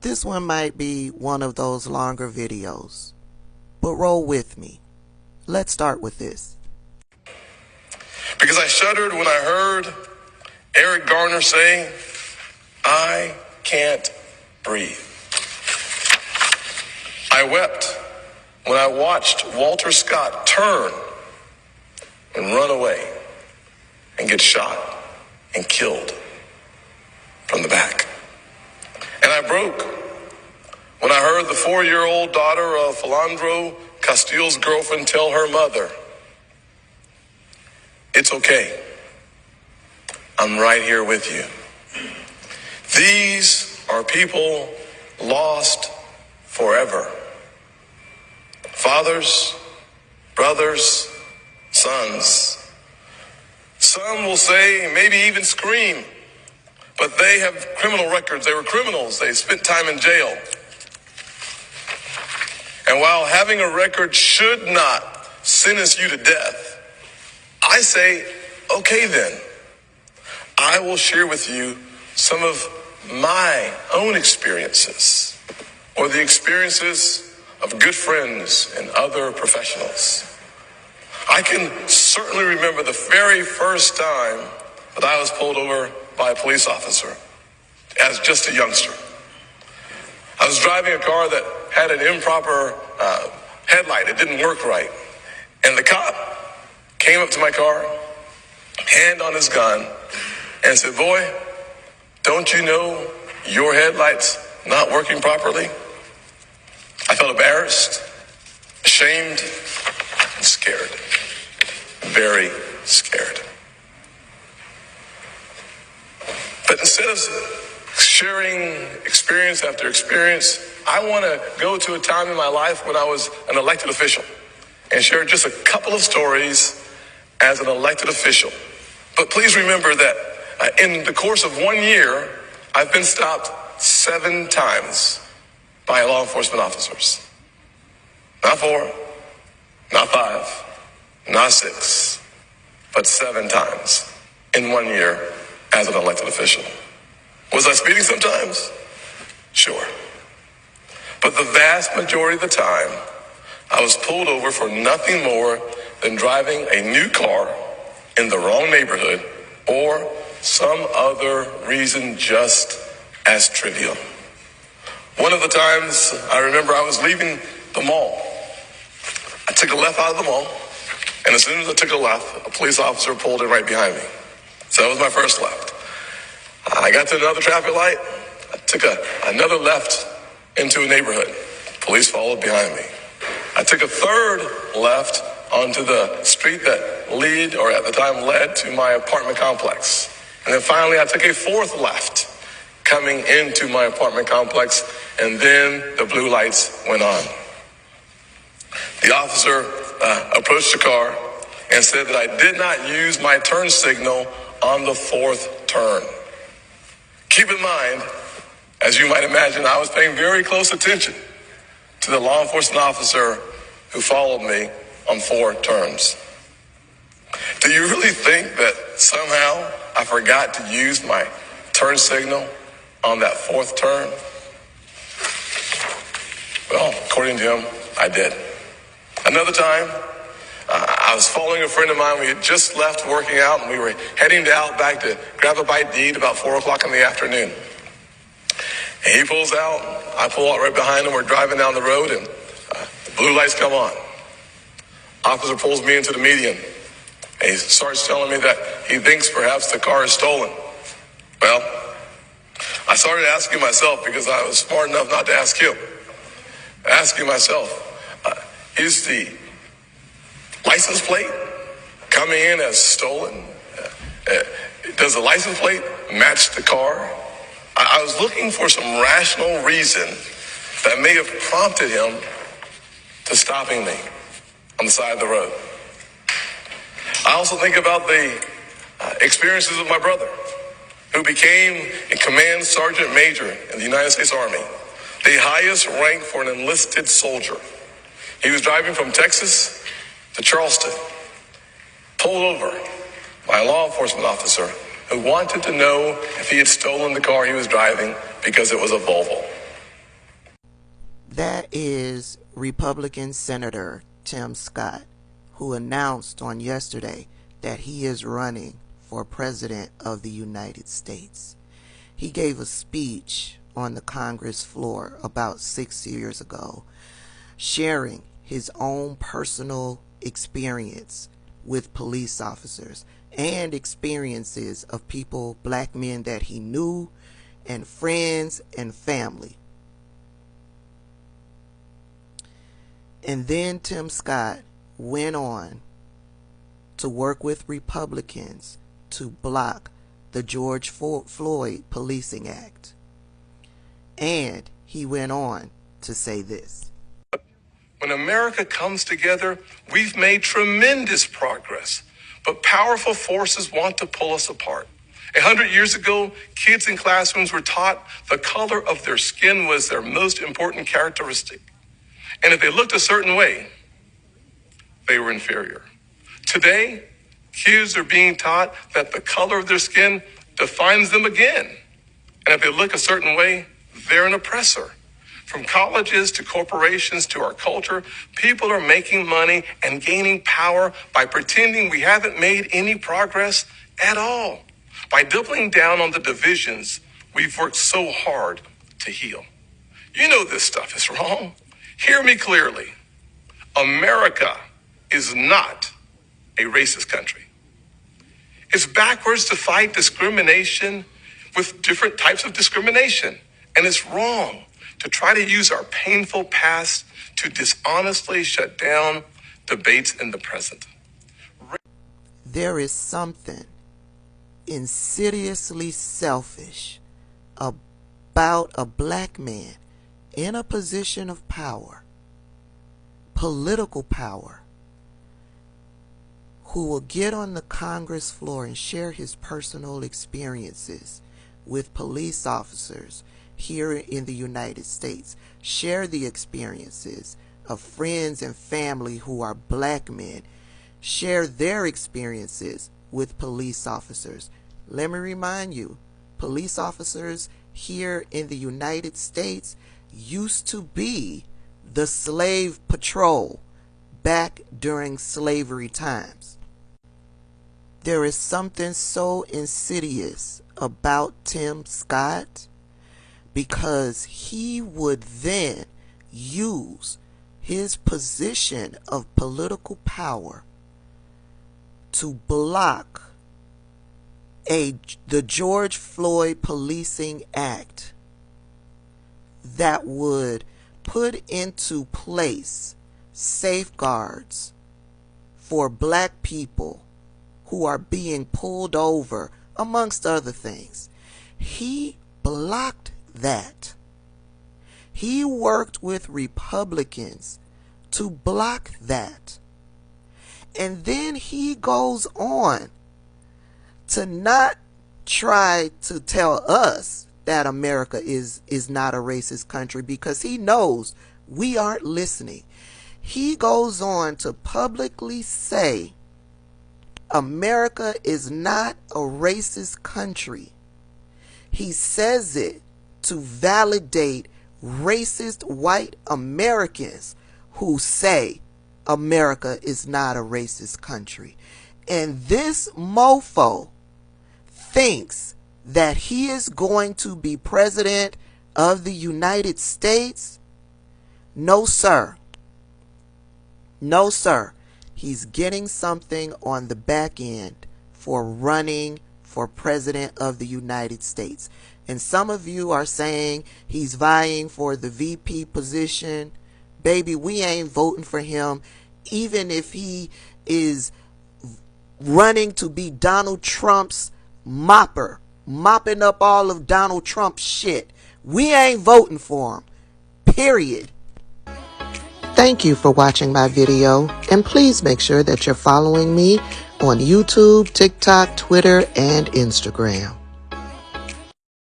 This one might be one of those longer videos, but roll with me. Let's start with this. Because I shuddered when I heard Eric Garner say, "I can't breathe." I wept when I watched Walter Scott turn and run away and get shot and killed from the back. And I broke when I heard the 4-year-old daughter of Philandro Castile's girlfriend tell her mother, "It's okay. I'm right here with you." These are people lost forever. Fathers, brothers, sons. Some will say, maybe even scream, but they have criminal records. They were criminals. They spent time in jail. And while having a record should not sentence you to death, I say, okay then. I will share with you some of my own experiences, or the experiences of good friends and other professionals. I can certainly remember the very first time that I was pulled over by a police officer as just a youngster. I was driving a car that had an improper headlight. It didn't work right. And the cop came up to my car, hand on his gun, and said, "Boy, don't you know your headlight's not working properly?" I felt embarrassed, ashamed, and scared. Very scared. But instead of sharing experience after experience, I want to go to a time in my life when I was an elected official and share just a couple of stories as an elected official. But please remember that in the course of 1 year, I've been stopped 7 times by law enforcement officers. Not 4, not 5, not 6, but 7 times in 1 year as an elected official. Was I speeding sometimes? Sure. But the vast majority of the time, I was pulled over for nothing more than driving a new car in the wrong neighborhood or some other reason just as trivial. One of the times I remember I was leaving the mall. I took a left out of the mall, and as soon as I took a left, a police officer pulled in right behind me. So that was my first left. I got to another traffic light. I took another left into a neighborhood. Police followed behind me. I took a third left onto the street that at the time led to my apartment complex. And then finally I took a 4th left coming into my apartment complex, and then the blue lights went on. The officer approached the car and said that I did not use my turn signal on the 4th turn. Keep in mind, as you might imagine, I was paying very close attention to the law enforcement officer who followed me on 4 turns. Do you really think that somehow I forgot to use my turn signal on that 4th turn? Well, according to him, I did. Another time, I was following a friend of mine. We had just left working out, and we were heading to Outback to grab a bite to eat about 4 o'clock in the afternoon. And he pulls out, I pull out right behind him. We're driving down the road, and the blue lights come on. Officer pulls me into the median, and he starts telling me that he thinks perhaps the car is stolen. Well, I started asking myself, because I was smart enough not to ask him, asking myself, is the license plate coming in as stolen? Does the license plate match the car? I was looking for some rational reason that may have prompted him to stopping me on the side of the road. I also think about the experiences of my brother, who became a command sergeant major in the United States Army, the highest rank for an enlisted soldier. He was driving from Texas to Charleston, pulled over by a law enforcement officer who wanted to know if he had stolen the car he was driving because it was a Volvo. That is Republican Senator Tim Scott, who announced on yesterday that he is running for President of the United States. He gave a speech on the Congress floor about 6 years ago, sharing his own personal experience with police officers and experiences of people, black men that he knew, and friends and family. And then Tim Scott went on to work with Republicans to block the George Floyd Policing Act. And he went on to say this. When America comes together, we've made tremendous progress, but powerful forces want to pull us apart. 100 years ago, kids in classrooms were taught the color of their skin was their most important characteristic. And if they looked a certain way, they were inferior. Today, kids are being taught that the color of their skin defines them again. And if they look a certain way, they're an oppressor. From colleges to corporations to our culture, people are making money and gaining power by pretending we haven't made any progress at all, by doubling down on the divisions we've worked so hard to heal. You know this stuff is wrong. Hear me clearly. America is not a racist country. It's backwards to fight discrimination with different types of discrimination. And it's wrong to try to use our painful past to dishonestly shut down debates in the present. There is something insidiously selfish about a black man in a position of power, political power, who will get on the Congress floor and share his personal experiences with police officers here in the United States, share the experiences of friends and family who are black men, share their experiences with police officers. Let me remind you, police officers here in the United States used to be the slave patrol back during slavery times. There is something so insidious about Tim Scott because he would then use his position of political power to block the George Floyd Policing Act that would put into place safeguards for black people who are being pulled over, amongst other things. He blocked that. He worked with Republicans to block that. And then he goes on to not try to tell us that America is not a racist country, because he knows we aren't listening. He goes on to publicly say America is not a racist country. He says it to validate racist white Americans who say America is not a racist country. And this mofo thinks that he is going to be president of the United States. No, sir. No, sir. He's getting something on the back end for running for president of the United States. And some of you are saying he's vying for the VP position. Baby, we ain't voting for him, even if he is running to be Donald Trump's mopper, mopping up all of Donald Trump's shit. We ain't voting for him. Period. Thank you for watching my video, and please make sure that you're following me on YouTube, TikTok, Twitter, and Instagram.